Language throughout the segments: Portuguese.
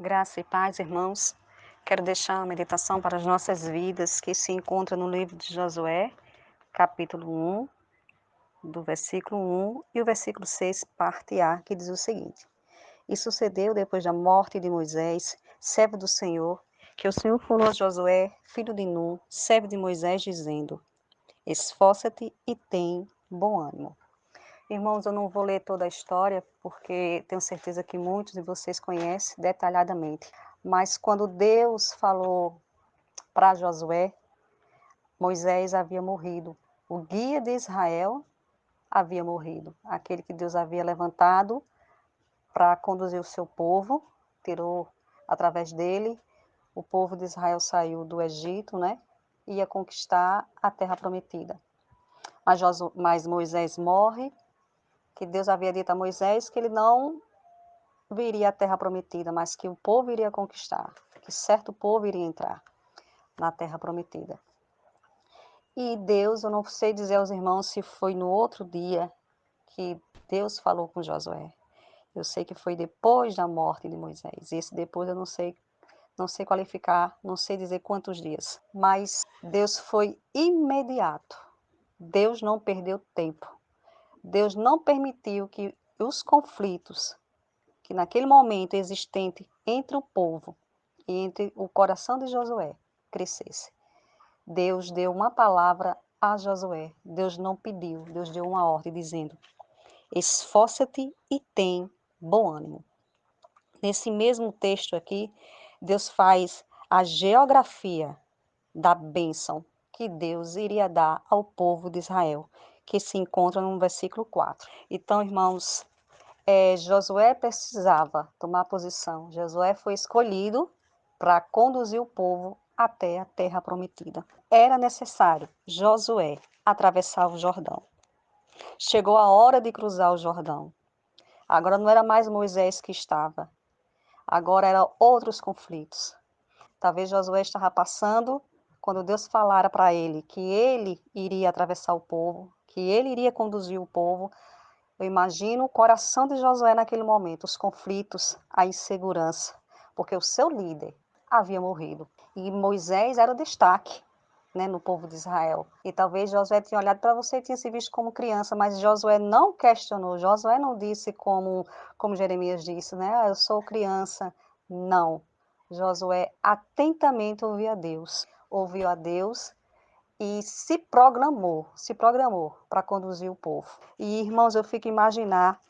Graça e paz, irmãos. Quero deixar uma meditação para as nossas vidas que se encontra no livro de Josué, capítulo 1, do versículo 1 e o versículo 6, parte A, que diz o seguinte: E sucedeu depois da morte de Moisés, servo do Senhor, que o Senhor falou a Josué, filho de Nun, servo de Moisés, dizendo: Esforça-te e tem bom ânimo. Irmãos, eu não vou ler toda a história, porque tenho certeza que muitos de vocês conhecem detalhadamente. Mas quando Deus falou para Josué, Moisés havia morrido. O guia de Israel havia morrido. Aquele que Deus havia levantado para conduzir o seu povo, tirou através dele. O povo de Israel saiu do Egito, né? Ia conquistar a terra prometida. Mas Moisés morre, que Deus havia dito a Moisés que ele não viria à terra prometida, mas que o povo iria conquistar, que certo povo iria entrar na terra prometida. E Deus, eu não sei dizer aos irmãos se foi no outro dia que Deus falou com Josué. Eu sei que foi depois da morte de Moisés. Esse depois eu não sei qualificar, não sei dizer quantos dias. Mas Deus foi imediato. Deus não perdeu tempo. Deus não permitiu que os conflitos que naquele momento existente entre o povo e entre o coração de Josué crescesse. Deus deu uma palavra a Josué. Deus não pediu, Deus deu uma ordem dizendo: esforça-te e tem bom ânimo. Nesse mesmo texto aqui, Deus faz a geografia da bênção que Deus iria dar ao povo de Israel, que se encontra no versículo 4. Então, irmãos, Josué precisava tomar posição. Josué foi escolhido para conduzir o povo até a terra prometida. Era necessário Josué atravessar o Jordão. Chegou a hora de cruzar o Jordão. Agora não era mais Moisés que estava. Agora eram outros conflitos. Talvez Josué estava passando quando Deus falara para ele que ele iria atravessar o povo, que ele iria conduzir o povo. Eu imagino o coração de Josué naquele momento, os conflitos, a insegurança, porque o seu líder havia morrido. E Moisés era o destaque, né, no povo de Israel. E talvez Josué tenha olhado para você e tinha se visto como criança, mas Josué não questionou, Josué não disse como Jeremias disse, né? Eu sou criança. Não. Josué atentamente ouviu a Deus e se programou para conduzir o povo. E, irmãos, eu fico a imaginar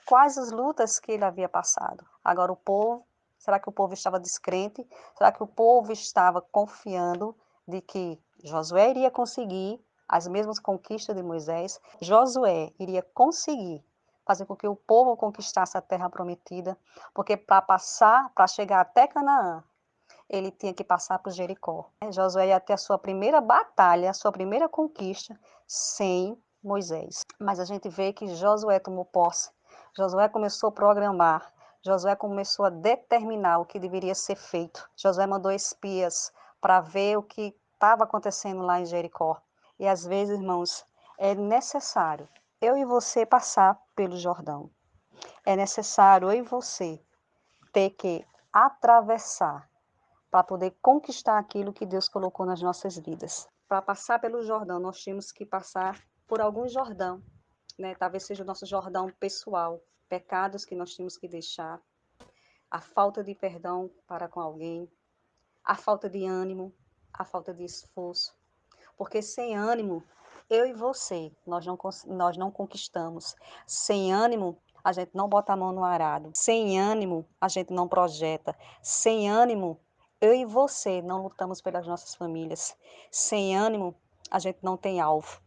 quais as lutas que ele havia passado. Agora o povo, será que o povo estava descrente? Será que o povo estava confiando de que Josué iria conseguir as mesmas conquistas de Moisés? Josué iria conseguir fazer com que o povo conquistasse a terra prometida, porque para chegar até Canaã, ele tinha que passar por Jericó. Josué ia ter a sua primeira batalha, a sua primeira conquista sem Moisés. Mas a gente vê que Josué tomou posse, Josué começou a programar, Josué começou a determinar o que deveria ser feito. Josué mandou espias para ver o que estava acontecendo lá em Jericó. E às vezes, irmãos, é necessário eu e você passar pelo Jordão. É necessário eu e você ter que atravessar para poder conquistar aquilo que Deus colocou nas nossas vidas. Para passar pelo Jordão, nós tínhamos que passar por algum Jordão, né? Talvez seja o nosso Jordão pessoal, pecados que nós tínhamos que deixar, a falta de perdão para com alguém, a falta de ânimo, a falta de esforço. Porque sem ânimo, eu e você, nós não conquistamos. Sem ânimo, a gente não bota a mão no arado. Sem ânimo, a gente não projeta. Sem ânimo, eu e você não lutamos pelas nossas famílias. Sem ânimo, a gente não tem alvo.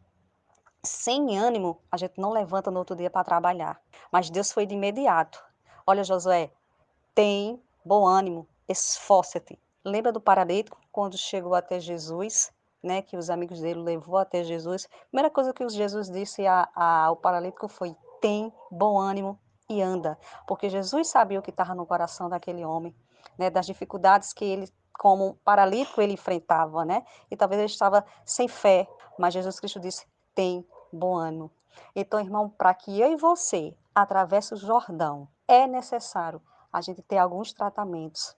Sem ânimo, a gente não levanta no outro dia para trabalhar. Mas Deus foi de imediato. Olha, Josué, tem bom ânimo, esforça-te. Lembra do paralítico quando chegou até Jesus, né, que os amigos dele levou até Jesus? A primeira coisa que Jesus disse ao paralítico foi: tem bom ânimo e anda, porque Jesus sabia o que estava no coração daquele homem, né, das dificuldades que ele, como paralítico, ele enfrentava, né? E talvez ele estava sem fé, mas Jesus Cristo disse: tem bom ânimo. Então, irmão, para que eu e você atravesse o Jordão, é necessário a gente ter alguns tratamentos.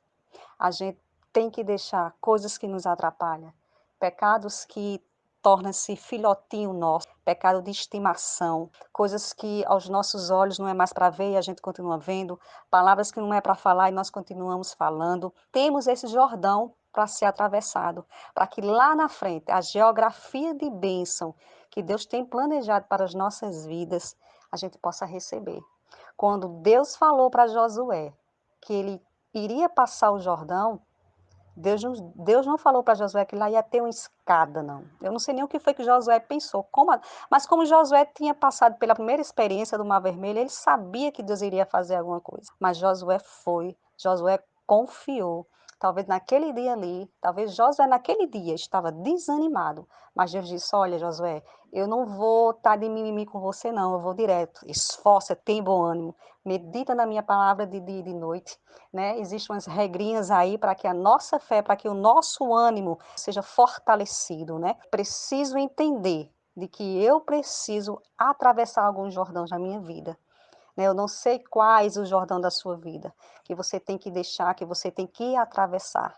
A gente tem que deixar coisas que nos atrapalham, pecados que tornam-se filhotinho nosso, pecado de estimação, coisas que aos nossos olhos não é mais para ver e a gente continua vendo, palavras que não é para falar e nós continuamos falando. Temos esse Jordão para ser atravessado, para que lá na frente a geografia de bênção que Deus tem planejado para as nossas vidas, a gente possa receber. Quando Deus falou para Josué que ele iria passar o Jordão, Deus não falou para Josué que lá ia ter uma escada, não. Eu não sei nem o que foi que Josué pensou. Mas como Josué tinha passado pela primeira experiência do Mar Vermelho, ele sabia que Deus iria fazer alguma coisa. Mas Josué foi, Josué confiou. Talvez naquele dia ali, talvez Josué naquele dia estava desanimado. Mas Deus disse, olha Josué, eu não vou estar de mimimi com você não, eu vou direto. Esforça, tem bom ânimo. Medita na minha palavra de dia e de noite, né? Existem umas regrinhas aí para que a nossa fé, para que o nosso ânimo seja fortalecido, né? Preciso entender de que eu preciso atravessar alguns Jordãos na minha vida, né? Eu não sei quais o Jordão da sua vida, que você tem que deixar, que você tem que atravessar.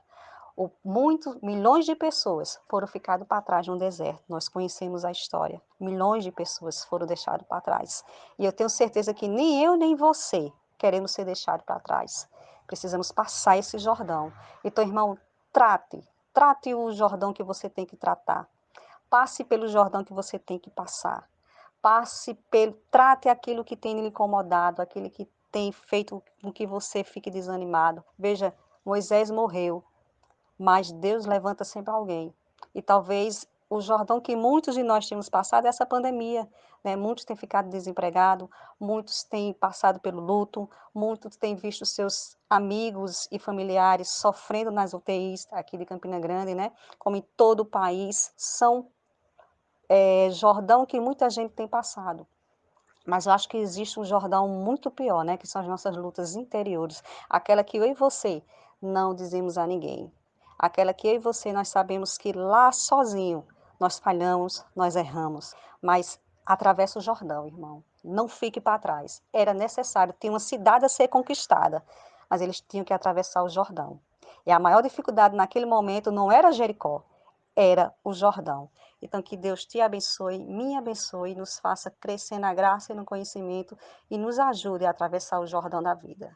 Muitos, milhões de pessoas foram ficadas para trás no deserto. Nós conhecemos a história. Milhões de pessoas foram deixadas para trás. E eu tenho certeza que nem eu nem você queremos ser deixados para trás. Precisamos passar esse Jordão. Então, irmão, trate o Jordão que você tem que tratar. Passe pelo Jordão que você tem que passar. Trate aquilo que tem lhe incomodado, aquilo que tem feito com que você fique desanimado. Veja, Moisés morreu, mas Deus levanta sempre alguém. E talvez o Jordão que muitos de nós temos passado é essa pandemia, né? Muitos têm ficado desempregados, muitos têm passado pelo luto, muitos têm visto seus amigos e familiares sofrendo nas UTIs aqui de Campina Grande, né? Como em todo o país, são Jordão que muita gente tem passado. Mas eu acho que existe um Jordão muito pior, né? Que são as nossas lutas interiores. Aquela que eu e você não dizemos a ninguém. Aquela que eu e você nós sabemos que lá sozinho nós falhamos, nós erramos. Mas atravessa o Jordão, irmão. Não fique para trás. Era necessário, tinha uma cidade a ser conquistada, mas eles tinham que atravessar o Jordão. E a maior dificuldade naquele momento não era Jericó, era o Jordão. Então, que Deus te abençoe, me abençoe, nos faça crescer na graça e no conhecimento e nos ajude a atravessar o Jordão da vida.